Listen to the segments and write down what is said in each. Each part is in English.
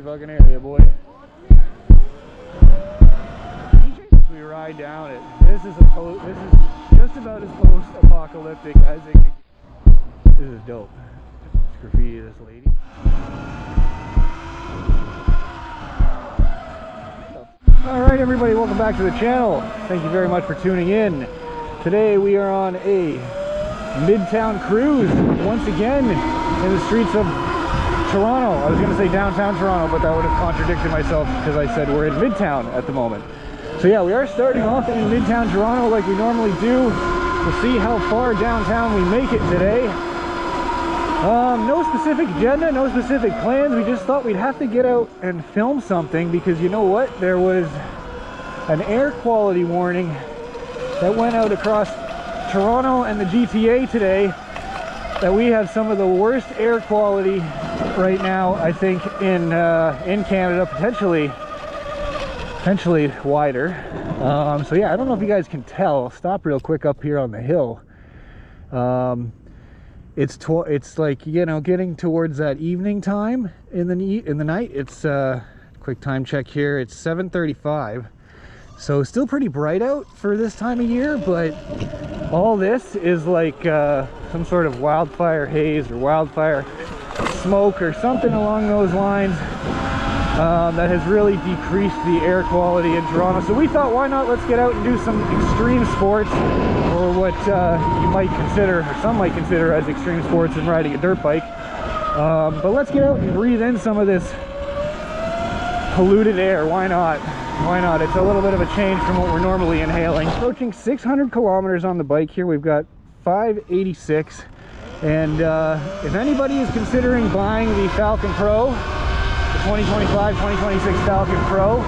fucking area, boy. We ride down it. This is just about as post-apocalyptic as it can get. This is dope. Let's graffiti this lady. Alright everybody, welcome back to the channel. Thank you very much for tuning in. Today we are on a Midtown cruise once again in the streets of Toronto. I was going to say downtown Toronto, but that would have contradicted myself because I said we're in Midtown at the moment. So yeah, we are starting off in Midtown Toronto like we normally do. We'll see how far downtown we make it today. No specific agenda, no specific plans. We just thought we'd have to get out and film something because you know what? There was an air quality warning that went out across Toronto and the GTA today that we have some of the worst air quality right now, I think, in Canada, potentially wider. So yeah, I don't know if you guys can tell. I'll stop real quick up here on the hill. It's like, you know, getting towards that evening time in the night. It's quick time check here. It's 7:35, so still pretty bright out for this time of year. But all this is like some sort of wildfire haze or wildfire smoke or something along those lines that has really decreased the air quality in Toronto. So we thought, why not, let's get out and do some extreme sports, or what you might consider, or some might consider as extreme sports, and riding a dirt bike. But let's get out and breathe in some of this polluted air. Why not? Why not? It's a little bit of a change from what we're normally inhaling. Approaching 600 kilometers on the bike here. We've got 586. And if anybody is considering buying the Falcon Pro, the 2025-2026 Falcon Pro,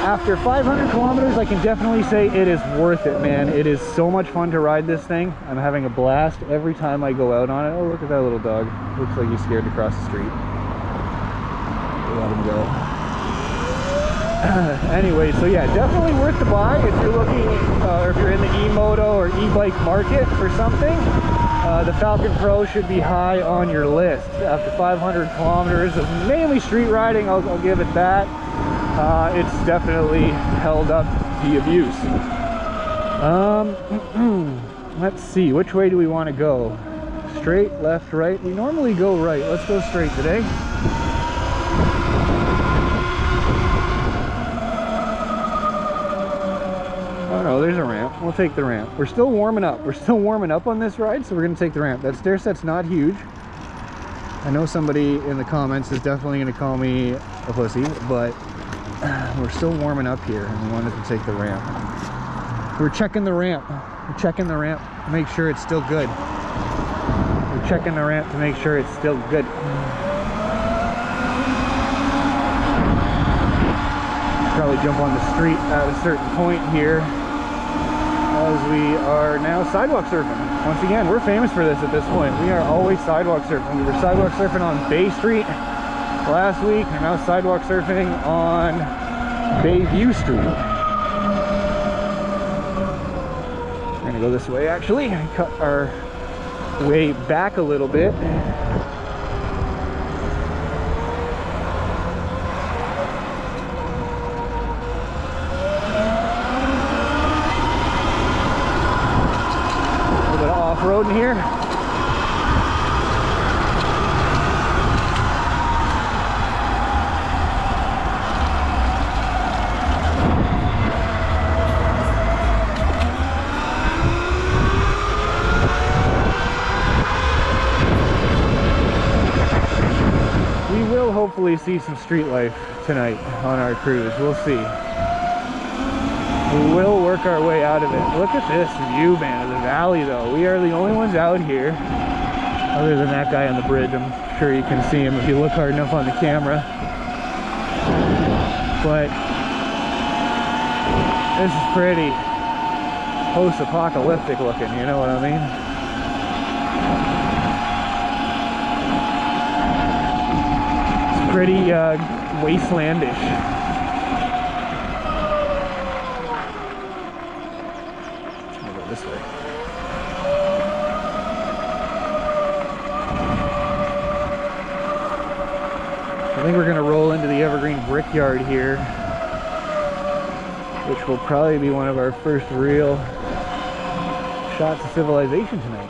after 500 kilometers, I can definitely say it is worth it, man. It is so much fun to ride this thing. I'm having a blast every time I go out on it. Oh, look at that little dog. Looks like he's scared to cross the street. Let him go. Anyway, so yeah, definitely worth the buy if you're looking, or if you're in the eMoto or e-bike market for something. The Falcon Pro should be high on your list. After 500 kilometers of mainly street riding, I'll give it that. It's definitely held up the abuse. Let's see, which way do we want to go? Straight, left, right? We normally go right. Let's go straight today. Oh no, there's a ramp. We'll take the ramp. We're still warming up. We're still warming up on this ride, so we're going to take the ramp. That stair set's not huge. I know somebody in the comments is definitely going to call me a pussy, but we're still warming up here, and we wanted to take the ramp. We're checking the ramp. We're checking the ramp to make sure it's still good. We're checking the ramp to make sure it's still good. Probably jump on the street at a certain point here, as we are now sidewalk surfing. Once again, we're famous for this at this point. We are always sidewalk surfing. We were sidewalk surfing on Bay Street last week, and now sidewalk surfing on Bayview Street. We're gonna go this way actually, cut our way back a little bit. Road in here. We will hopefully see some street life tonight on our cruise. We'll see. We will work our way out of it. Look at this view, man, of the valley, though. We are the only ones out here, other than that guy on the bridge. I'm sure you can see him if you look hard enough on the camera. But this is pretty post-apocalyptic looking, you know what I mean? It's pretty wastelandish. This way. think we're gonna roll into the Evergreen Brickyard here, which will probably be one of our first real shots of civilization tonight.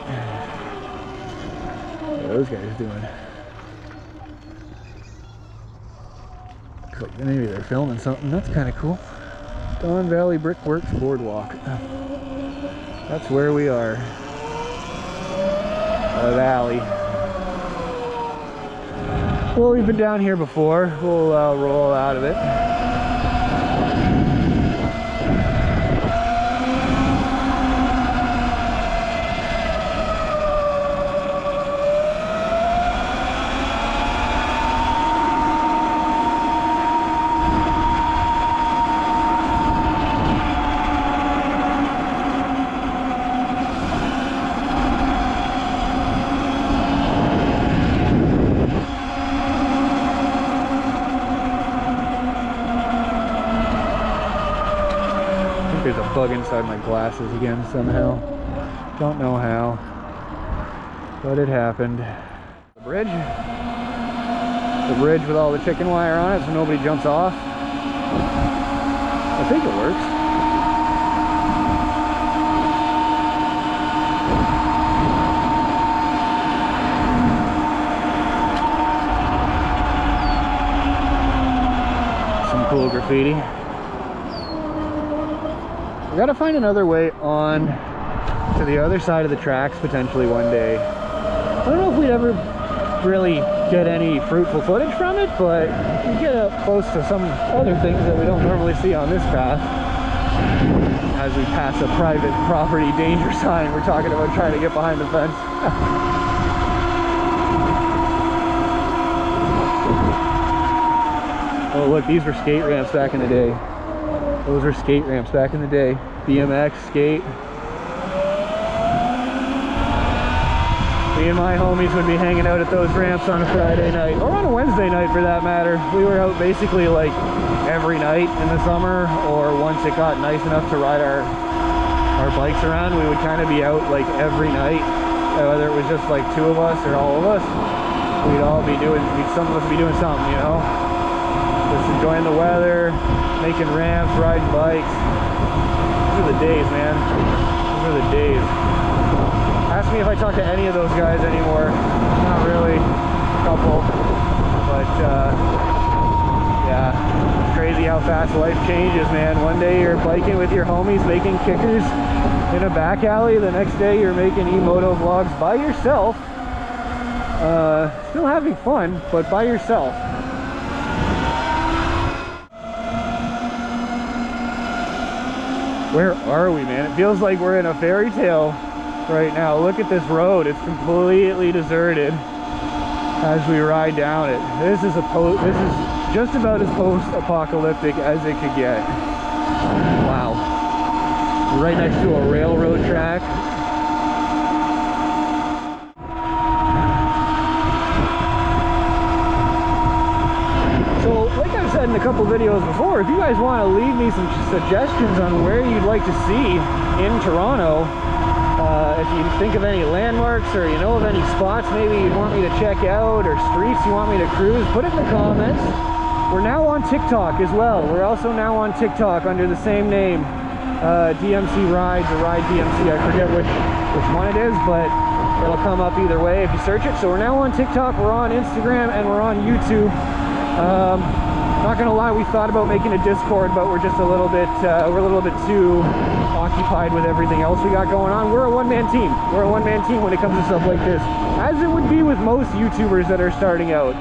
What are those guys doing? Looks like maybe they're filming something. That's kind of cool. Don Valley Brickworks Boardwalk. That's where we are. The valley. Well, we've been down here before. We'll roll out of it. There's a bug inside my glasses again somehow. Don't know how, but it happened. The bridge with all the chicken wire on it so nobody jumps off. I think it works. Some cool graffiti. We gotta find another way on to the other side of the tracks potentially one day. I don't know if we'd ever really get any fruitful footage from it, but we get up close to some other things that we don't normally see on this path. As we pass a private property danger sign, we're talking about trying to get behind the fence. Oh look, these were skate ramps back in the day. Those were skate ramps back in the day. BMX, skate. Me and my homies would be hanging out at those ramps on a Friday night, or on a Wednesday night for that matter. We were out basically like every night in the summer, or once it got nice enough to ride our bikes around, we would kind of be out like every night. Whether it was just like two of us or all of us, we'd all be doing, some of us would be doing something, you know? Just enjoying the weather, making ramps, riding bikes. Those are the days, man. Those are the days. Ask me if I talk to any of those guys anymore. Not really. A couple. But, yeah. It's crazy how fast life changes, man. One day you're biking with your homies, making kickers in a back alley. The next day you're making eMoto vlogs by yourself. Still having fun, but by yourself. Where are we, man? It feels like we're in a fairy tale right now. Look at this road. It's completely deserted as we ride down it. This is just about as post-apocalyptic as it could get. Wow. We're right next to a railroad track. In a couple videos before, if you guys want to leave me some suggestions on where you'd like to see in Toronto, if you think of any landmarks or you know of any spots maybe you'd want me to check out or streets you want me to cruise, put it in the comments. We're now on TikTok as well. We're also now on TikTok under the same name, DMCRides or Ride DMC. I forget which one it is, but it'll come up either way if you search it. So we're now on TikTok, we're on Instagram, and we're on YouTube. Not gonna lie, we thought about making a Discord, but we're just a little bit too occupied with everything else we got going on. We're a one-man team. We're a one-man team when it comes to stuff like this, as it would be with most YouTubers that are starting out.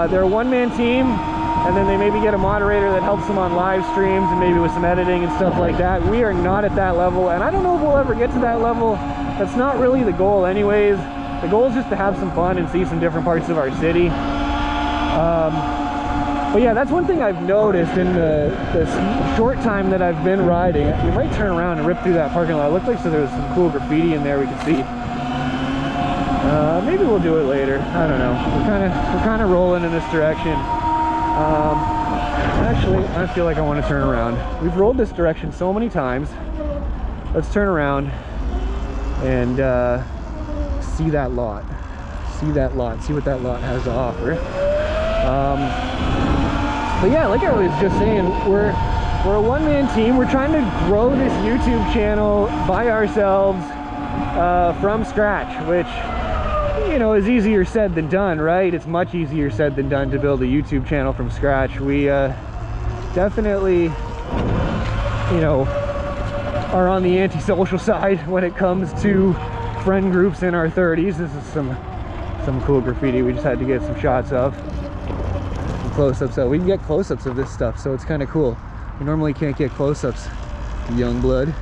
They're a one-man team, and then they maybe get a moderator that helps them on live streams and maybe with some editing and stuff like that. We are not at that level, and I don't know if we'll ever get to that level. That's not really the goal anyways. The goal is just to have some fun and see some different parts of our city. But yeah, that's one thing I've noticed in the short time that I've been riding. We might turn around and rip through that parking lot. It looked like there was some cool graffiti in there we could see. Maybe we'll do it later. I don't know. We're kind of rolling in this direction. Actually, I feel like I want to turn around. We've rolled this direction so many times. Let's turn around and see that lot. See that lot. See what that lot has to offer. But yeah, like I was just saying, we're a one-man team. We're trying to grow this YouTube channel by ourselves from scratch, which, you know, is easier said than done, right? It's much easier said than done to build a YouTube channel from scratch. We definitely, you know, are on the antisocial side when it comes to friend groups in our 30s. This is some cool graffiti we just had to get some shots of. Close-ups, so we can get close-ups of this stuff, so it's kind of cool. We normally can't get close-ups. Youngblood,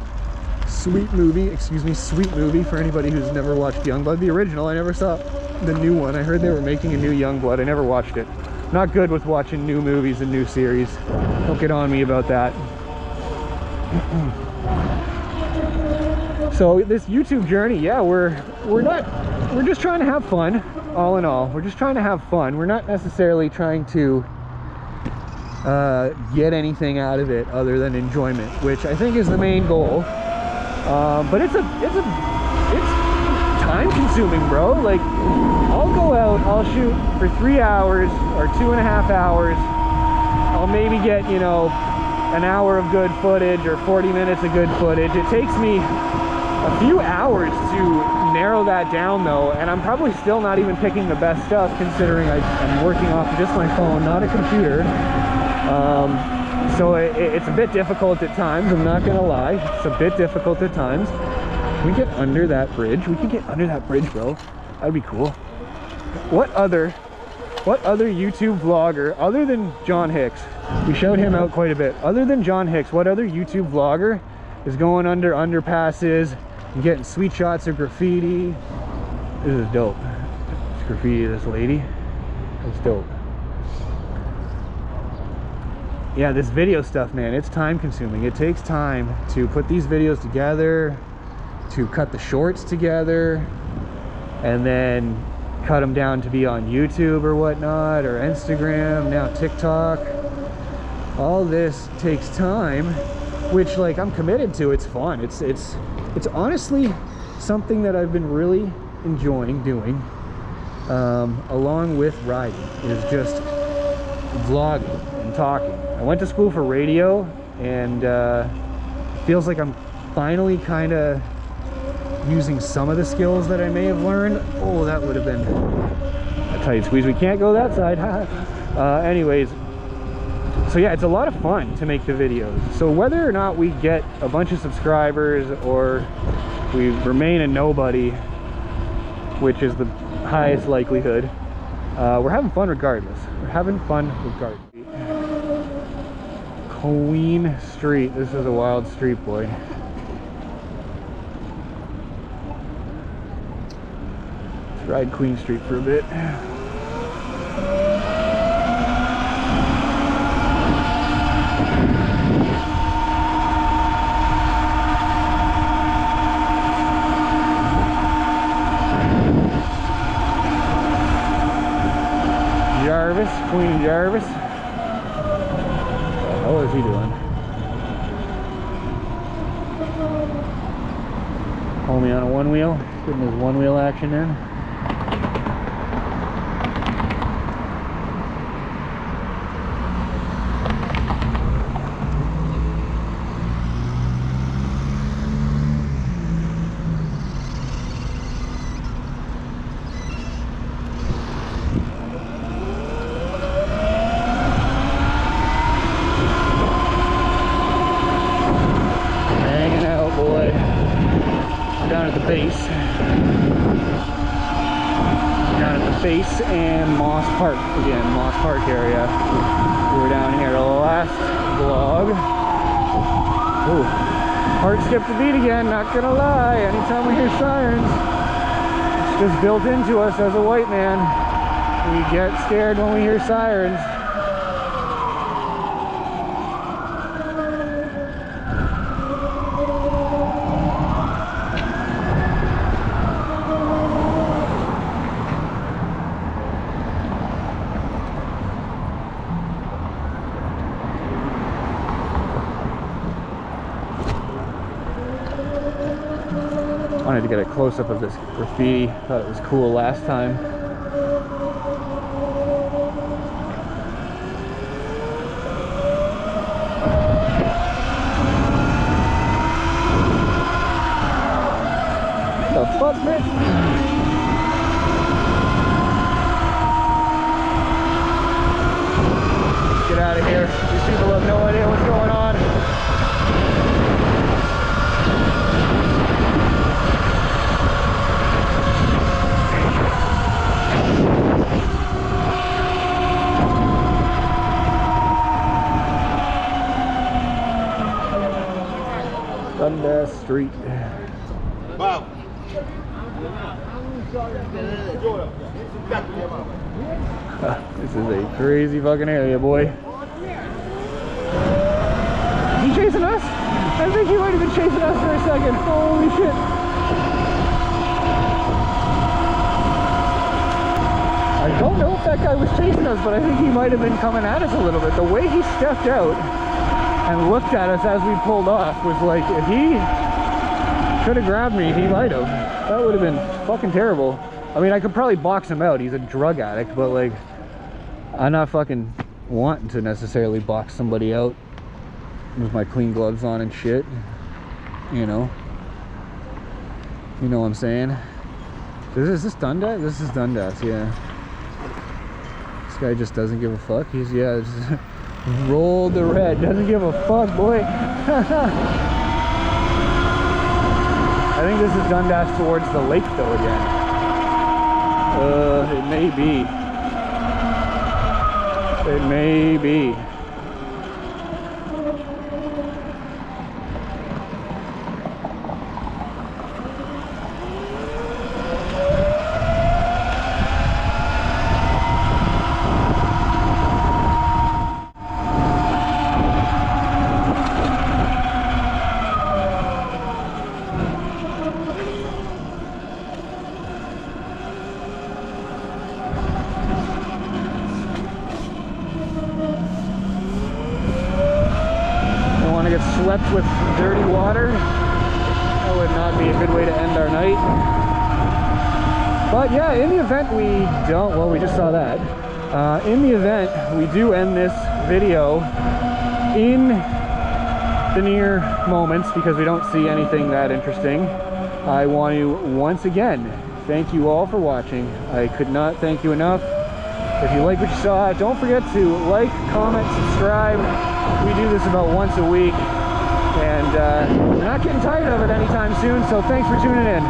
sweet movie, excuse me, sweet movie for anybody who's never watched Youngblood. The original, I never saw the new one. I heard they were making a new Youngblood. I never watched it. Not good with watching new movies and new series. Don't get on me about that. So this YouTube journey, yeah, we're just trying to have fun. All in all, we're just trying to have fun. We're not necessarily trying to get anything out of it other than enjoyment, which I think is the main goal. But it's time consuming, bro. Like, I'll go out, I'll shoot for 3 hours or 2.5 hours. I'll maybe get, you know, an hour of good footage or 40 minutes of good footage. It takes me a few hours to narrow that down though, and I'm probably still not even picking the best stuff, considering I'm working off of just my phone, not a computer. So it's a bit difficult at times, I'm not gonna lie. It's a bit difficult at times. Can we get under that bridge? We can get under that bridge, bro. That'd be cool. What other YouTube vlogger, other than John Hicks, we showed him out quite a bit, other than John Hicks, what other YouTube vlogger is going under underpasses and getting sweet shots of graffiti? This is dope. This graffiti of this lady, that's dope. Yeah, this video stuff, man, it's time consuming. It takes time to put these videos together, to cut the shorts together, and then cut them down to be on YouTube or whatnot, or Instagram, now TikTok. All this takes time, which, like, I'm committed to. It's fun. It's honestly something that I've been really enjoying doing, along with riding, is just vlogging and talking. I went to school for radio, and feels like I'm finally kind of using some of the skills that I may have learned. Oh, that would have been a tight squeeze. We can't go that side. Anyways, so yeah, it's a lot of fun to make the videos. So whether or not we get a bunch of subscribers or we remain a nobody, which is the highest likelihood, we're having fun regardless. We're having fun regardless. Queen Street. This is a wild street, boy. Let's ride Queen Street for a bit. Jarvis, Queen Jarvis. What is he doing? Homie on a one wheel, getting his one wheel action in. Base and Moss Park again, Moss Park area. We were down here the last vlog. Ooh, heart skipped a beat again, not gonna lie. Anytime we hear sirens, it's just built into us as a white man. We get scared when we hear sirens. Wanted to get a close-up of this graffiti. Thought it was cool last time. the fuck, bitch? Get out of here. These people have no idea what's going on. Dundas Street. Wow. This is a crazy fucking area, boy. Is he chasing us? I think he might have been chasing us for a second. Holy shit. I don't know if that guy was chasing us, but I think he might have been coming at us a little bit. The way he stepped out and looked at us as we pulled off was like, if he could have grabbed me, he might have. That would have been fucking terrible. I mean, I could probably box him out. He's a drug addict, but like, I'm not fucking wanting to necessarily box somebody out with my clean gloves on and shit. You know what I'm saying? Is this Dundas? This is Dundas, yeah. This guy just doesn't give a fuck. He's, yeah, just roll the red. Doesn't give a fuck, boy. I think this is Dundas towards the lake though again. It may be. It may be. Swept with dirty water. That would not be a good way to end our night. But yeah, in the event we don't, well, we just saw that. In the event we do end this video in the near moments because we don't see anything that interesting, I want to once again thank you all for watching. I could not thank you enough. If you like what you saw, don't forget to like, comment, subscribe. We do this about once a week. And we're not getting tired of it anytime soon, so thanks for tuning in.